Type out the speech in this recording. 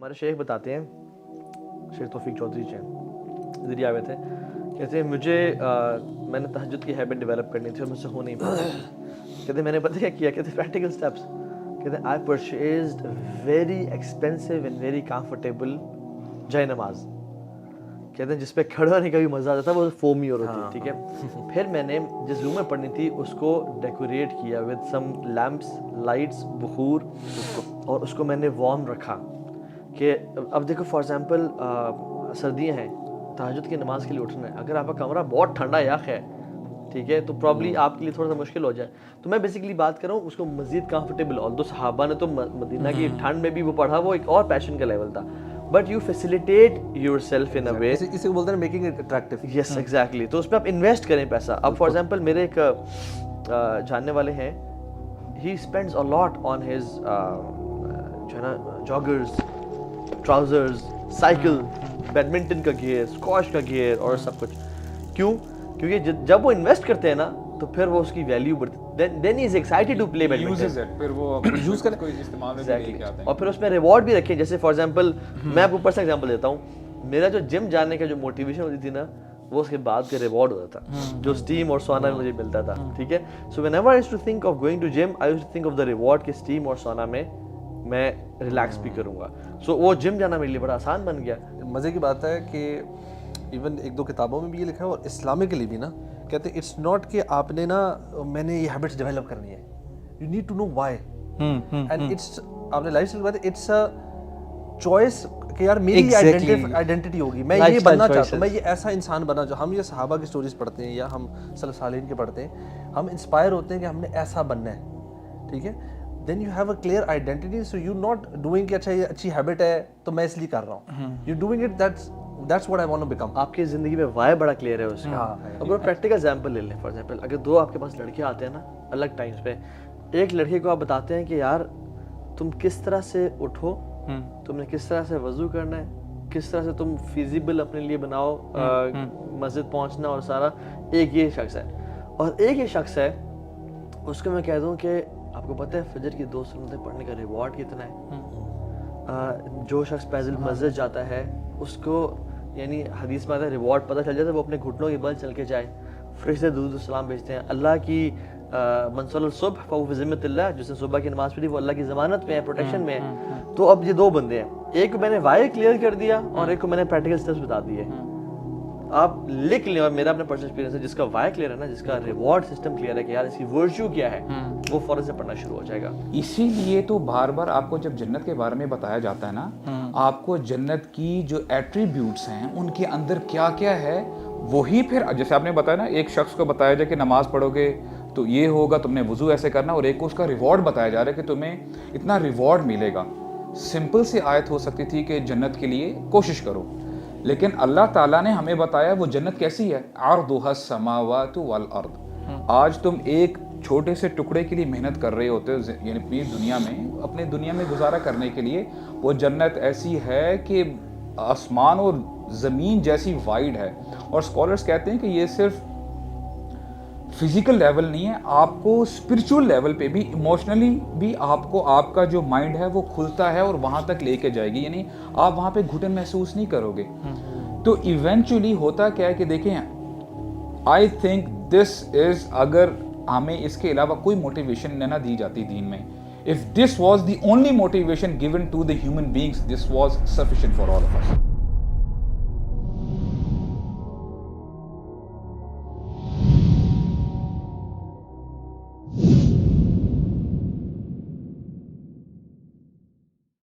ہمارے شیخ بتاتے ہیں, شیخ توفیق چودھری جی ذریعہ ہوئے تھے, کہتے ہیں مجھے میں نے تہجد کی ہیبٹ ڈیولپ کرنی تھی اور مجھ سے ہو نہیں پا رہی. کہتے ہیں میں نے پتہ کیا کیا, کہتے ہیں پریکٹیکل اسٹیپس. کہتے ہیں I purchased very expensive and very comfortable جائے نماز. کہتے ہیں جس پہ کھڑا ہونے کا بھی مزہ آتا تھا, وہ فومی اور ہوتی, ٹھیک ہے. پھر میں نے جس روم میں پڑھنی تھی اس کو ڈیکوریٹ کیا ود سم لیمپس, لائٹس, بخور, اور اس کو میں نے وارم رکھا. کہ اب دیکھو فار ایگزامپل سردیاں ہیں, تہجد کی نماز کے لیے اٹھنا ہے, اگر آپ کا کمرہ بہت ٹھنڈا یخ ہے, ٹھیک ہے, تو پرابلی آپ کے لیے تھوڑا سا مشکل ہو جائے. تو میں بیسکلی بات کر رہا ہوں اس کو مزید کمفرٹیبل. آلدو صحابہ نے تو مدینہ کی ٹھنڈ میں بھی وہ پڑھا, وہ ایک اور پیشن کا لیول تھا. But you facilitate your self in a way, اسے بولتے ہیں making it attractive. Yes exactly. تو اس پہ آپ انویسٹ کریں پیسہ. اب فار ایگزامپل میرے ایک جاننے والے ہیں, ہی spends a lot on his جو ہے نا جاگرز, ٹراؤزرز, سائیکل, بیڈمنٹن کا گیئر, اسکواش کا گیئر اور سب کچھ. کیوں؟ کیونکہ جب وہ انویسٹ کرتے ہیں نا تو پھر وہ اس کی ویلیو بڑھتی ہے. دین ہی از ایکسائٹیڈ ٹو پلے بیڈمنٹن, پھر وہ یوز کریں کوئی استعمال میں لے کے آتے ہیں. اور پھر اس میں ریوارڈ بھی رکھیں. جیسے فار ایگزامپل میں آپ کو پرسنل ایگزامپل دیتا ہوں, میرا جو جم جانے کا جو موٹیویشن ہوتی تھی نا, وہ اس کے بعد کا ریوارڈ ہوتا تھا جو اسٹیم اور سونا میں مجھے ملتا تھا, ٹھیک ہے. So whenever I used to think of going to gym, I used to think of the reward کہ اسٹیم اور سونا میں میں ریلیکس بھی کروں گا. سو وہ جم جانا میرے لیے بڑا آسان بن گیا. مزے کی بات ہے کہ ایون ایک دو کتابوں میں بھی یہ لکھا ہے اور اسلامکلی بھی نا, کہتے ہیں اٹس ناٹ کہ آپ نے نا میں نے یہ ہیبٹس ڈیولپ کرنی ہے, you need to know why. And it's آپ نے لائف اسٹائل بات, اٹس اے چوائس کہ یار میری آئیڈینٹی ہوگی, میں یہ بننا چاہتا ہوں, میں یہ ایسا انسان بنا. جو ہم یہ صحابہ کی سٹوریز پڑھتے ہیں یا ہم سلف صالحین کے پڑھتے ہیں, ہم انسپائر ہوتے ہیں کہ ہم نے ایسا بننا ہے, ٹھیک ہے. Then you have a clear identity, so you not doing کہ اچھا یہ اچھی ہیبٹ ہے تو میں اس لیے کر رہا ہوں, you doing it that's what I want to become. آپ کی زندگی میں وائی بڑا کلیئر ہے اس کا. اب پریکٹیکل ایگزامپل لے لیں. فار ایگزامپل اگر دو آپ کے پاس لڑکے آتے ہیں نا الگ ٹائمس پہ, ایک لڑکے کو آپ بتاتے ہیں کہ یار تم کس طرح سے اٹھو, تم نے کس طرح سے وضو کرنا ہے, کس طرح سے تم فیزیبل اپنے لیے بناؤ مسجد پہنچنا اور سارا, ایک یہ شخص ہے. اور ایک یہ شخص ہے اس کو میں کہہ دوں کہ آپ کو پتہ ہے فجر کی 2 سنتیں پڑھنے کا ریوارڈ کتنا ہے. جو شخص پیدل مسجد جاتا ہے اس کو یعنی حدیث میں آتا ہے ریوارڈ پتہ چل جاتا ہے, وہ اپنے گھٹنوں کے بل چل کے جائے, فرشتے درود و سلام بھیجتے ہیں. اللہ کی من صلی الصبح فهو فی ذمۃ اللہ, جس نے صبح کی نماز پڑھی وہ اللہ کی ضمانت میں ہے, پروٹیکشن میں ہے. تو اب یہ دو بندے ہیں, ایک کو میں نے وائی کلیئر کر دیا اور ایک کو میں نے پریکٹیکل اسٹیپس بتا دیے. آپ لکھ لیں, اور میرا اپنا پرسنل ایکسپیرینس ہے, جس کا وائی کلیئر ہے نا, جس کا ریوارڈ سسٹم کلیئر ہے کہ یار اس کی ورچو کیا ہے, وہ فوراً سے پڑھنا شروع ہو جائے گا. اسی لیے تو بار بار آپ کو جب جنت کے بارے میں بتایا جاتا ہے نا, آپ کو جنت کی جو ایٹریبیوٹس ہیں ان کے اندر کیا کیا ہے, وہی پھر جیسے آپ نے بتایا نا, ایک شخص کو بتایا جائے کہ نماز پڑھو گے تو یہ ہوگا, تم نے وضو ایسے کرنا, اور ایک کو اس کا ریوارڈ بتایا جا رہا ہے کہ تمہیں اتنا ریوارڈ ملے گا. سمپل سی آیت ہو سکتی تھی کہ جنت کے لیے کوشش کرو, لیکن اللہ تعالیٰ نے ہمیں بتایا وہ جنت کیسی ہے, عرضها السماوات والارض. آج تم ایک چھوٹے سے ٹکڑے کے لیے محنت کر رہے ہوتے ہو, یعنی اپنے دنیا میں گزارا کرنے کے لیے, وہ جنت ایسی ہے کہ آسمان اور زمین جیسی وائڈ ہے. اور اسکالرس کہتے ہیں کہ یہ صرف فزیکل لیول نہیں ہے, آپ کو اسپرچول لیول پہ بھی, ایموشنلی بھی آپ کو آپ کا جو مائنڈ ہے وہ کھلتا ہے اور وہاں تک لے کے جائے گی, یعنی آپ وہاں پہ گھٹن محسوس نہیں کرو گے. تو ایونچولی ہوتا کیا ہے کہ دیکھیں, آئی تھنک دس از, اگر ہمیں اس کے علاوہ کوئی موٹیویشن نہ دی جاتی دین میں, if this was the only motivation given to the human beings, this was sufficient for all of us.